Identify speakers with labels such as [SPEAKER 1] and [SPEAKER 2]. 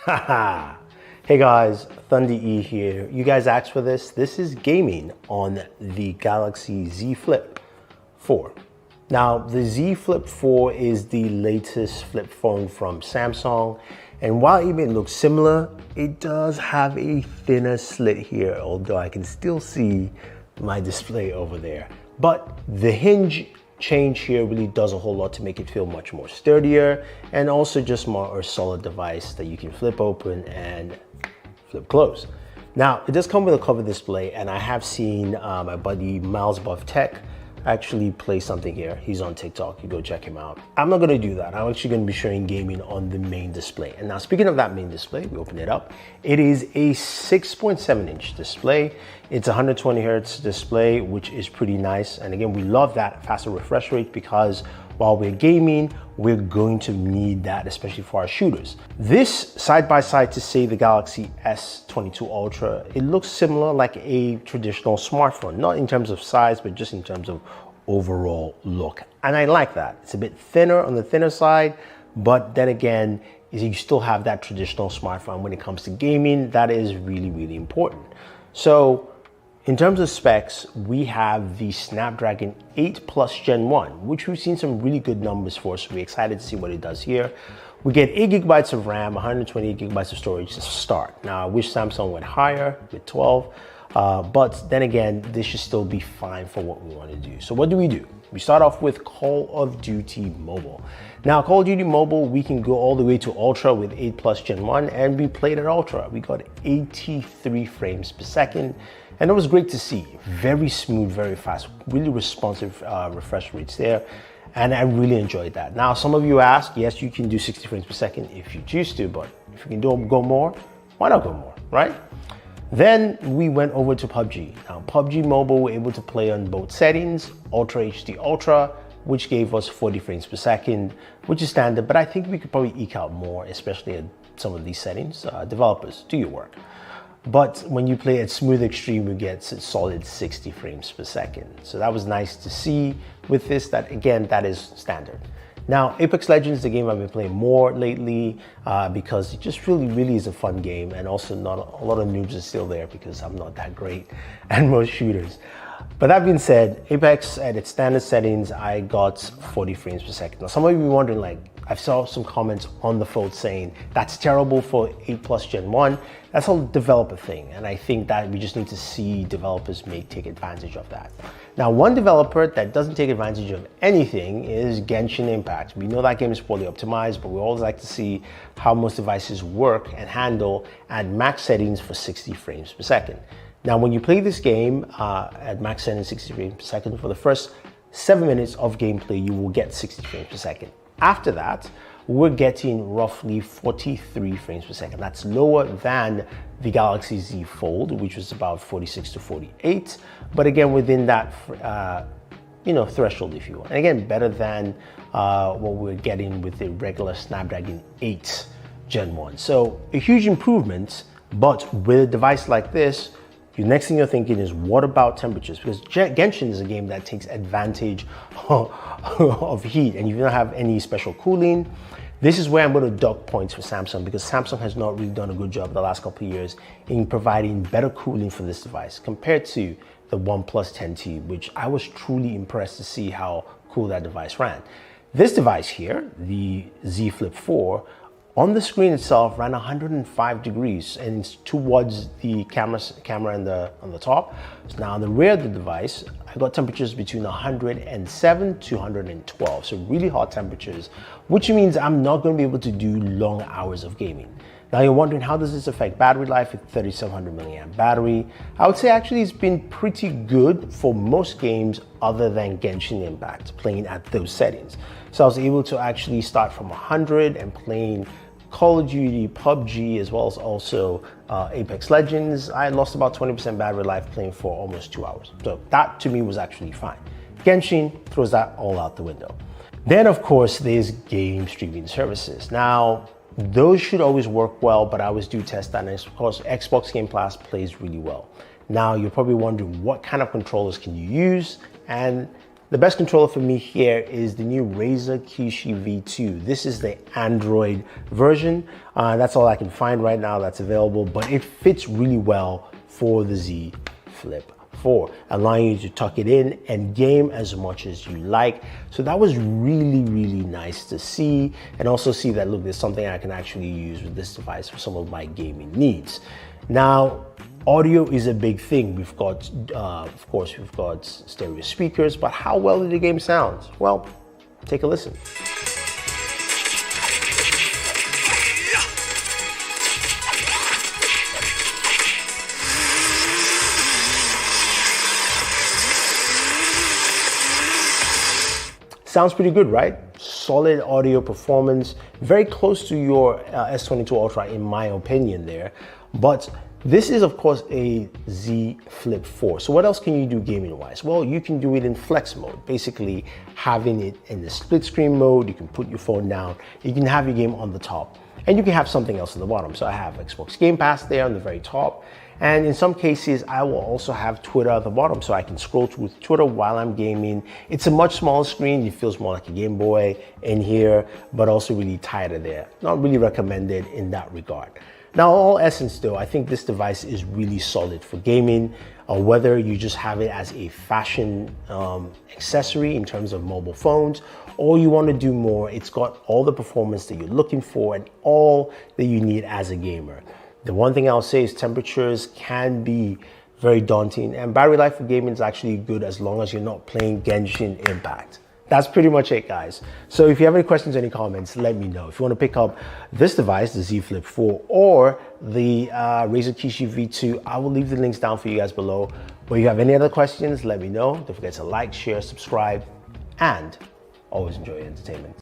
[SPEAKER 1] Haha. Hey guys, Thunder E here. You guys asked for this. This is gaming on the Galaxy Z Flip 4. Now, the Z Flip 4 is the latest flip phone from Samsung. And while it may look similar, it does have a thinner slit here, although I can still see my display over there. But the hinge change here really does a whole lot to make it feel much more sturdier and also just more a solid device that you can flip open and flip close. Now, it does come with a cover display, and I have seen my buddy Miles Above Tech actually play something here. He's on TikTok, you go check him out. I'm not gonna do that. I'm actually gonna be showing gaming on the main display. And now speaking of that main display, we open it up. It is a 6.7-inch display. It's a 120 hertz display, which is pretty nice. And again, we love that faster refresh rate because while we're gaming, we're going to need that, especially for our shooters. This side by side to say the Galaxy S22 Ultra, it looks similar like a traditional smartphone, not in terms of size, but just in terms of overall look. And I like that. It's a bit thinner on the thinner side, but then again, you still have that traditional smartphone. When it comes to gaming, that is really, really important. So in terms of specs, we have the Snapdragon 8 Plus Gen 1, which we've seen some really good numbers for, so we're excited to see what it does here. We get 8 gigabytes of RAM, 128 gigabytes of storage to start. Now, I wish Samsung went higher with 12, but then again, this should still be fine for what we want to do. So what do? We start off with Call of Duty Mobile. Now, Call of Duty Mobile, we can go all the way to Ultra with 8 Plus Gen 1, and we played at Ultra. We got 83 frames per second. And it was great to see. Very smooth, very fast, really responsive refresh rates there. And I really enjoyed that. Now, some of you ask, yes, you can do 60 frames per second if you choose to, but if you can go more, why not go more, right? Then we went over to PUBG. Now, PUBG Mobile, we're able to play on both settings, Ultra HD Ultra, which gave us 40 frames per second, which is standard, but I think we could probably eke out more, especially at some of these settings. Developers, do your work. But when you play at Smooth Extreme, you get solid 60 frames per second. So that was nice to see with this, that again, that is standard. Now, Apex Legends is a game I've been playing more lately because it just really is a fun game, and also not a lot of noobs are still there because I'm not that great at most shooters. But that being said, Apex at its standard settings, I got 40 frames per second. Now, some of you be wondering, like, I saw some comments on the fold saying that's terrible for 8 Plus Gen 1. That's a developer thing, and I think that we just need to see developers take advantage of that. Now, one developer that doesn't take advantage of anything is Genshin Impact. We know that game is poorly optimized, but we always like to see how most devices work and handle at max settings for 60 frames per second. Now, when you play this game at max settings 60 frames per second, for the first 7 minutes of gameplay, you will get 60 frames per second. After that, we're getting roughly 43 frames per second. That's lower than the Galaxy Z Fold, which was about 46 to 48. But again, within that threshold, if you will. And again, better than what we're getting with the regular Snapdragon 8 Gen 1. So a huge improvement, but with a device like this, the next thing you're thinking is, what about temperatures? Because Genshin is a game that takes advantage of heat, and you don't have any special cooling. This is where I'm going to dock points for Samsung, because Samsung has not really done a good job the last couple of years in providing better cooling for this device compared to the OnePlus 10T, which I was truly impressed to see how cool that device ran. This device here, the Z Flip 4, on the screen itself ran 105 degrees, and it's towards the camera on the top. So now on the rear of the device, I got temperatures between 107 to 112, so really hot temperatures, which means I'm not going to be able to do long hours of gaming. Now you're wondering, how does this affect battery life with 3700 milliamp battery? I would say actually it's been pretty good for most games other than Genshin Impact, playing at those settings. So I was able to actually start from 100 and playing Call of Duty, PUBG, as well as also Apex Legends. I lost about 20% battery life playing for almost 2 hours. So that to me was actually fine. Genshin throws that all out the window. Then of course there's game streaming services. Now those should always work well, but I always do test that, and of course Xbox Game Pass plays really well. Now you're probably wondering, what kind of controllers can you use? And The best controller for me here is the new Razer Kishi V2. This is the Android version. That's all I can find right now that's available, but it fits really well for the Z Flip 4, allowing you to tuck it in and game as much as you like. So that was really, really nice to see, and also see that, look, there's something I can actually use with this device for some of my gaming needs. Now, audio is a big thing. We've got, of course, we've got stereo speakers, but how well did the game sound? Well, take a listen. Sounds pretty good, right? Solid audio performance, very close to your S22 Ultra in my opinion there. But this is of course a Z Flip 4. So what else can you do gaming wise? Well, you can do it in flex mode, basically having it in the split screen mode. You can put your phone down, you can have your game on the top, and you can have something else on the bottom. So I have Xbox Game Pass there on the very top. And in some cases, I will also have Twitter at the bottom, so I can scroll through Twitter while I'm gaming. It's a much smaller screen. It feels more like a Game Boy in here, but also really tighter there. Not really recommended in that regard. Now, all essence though, I think this device is really solid for gaming, whether you just have it as a fashion accessory in terms of mobile phones, or you want to do more. It's got all the performance that you're looking for and all that you need as a gamer. The one thing I'll say is temperatures can be very daunting, and battery life for gaming is actually good as long as you're not playing Genshin Impact. That's pretty much it, guys. So if you have any questions, any comments, let me know. If you want to pick up this device, the Z Flip 4, or the Razer Kishi V2, I will leave the links down for you guys below. But if you have any other questions, let me know. Don't forget to like, share, subscribe, and always enjoy your entertainment.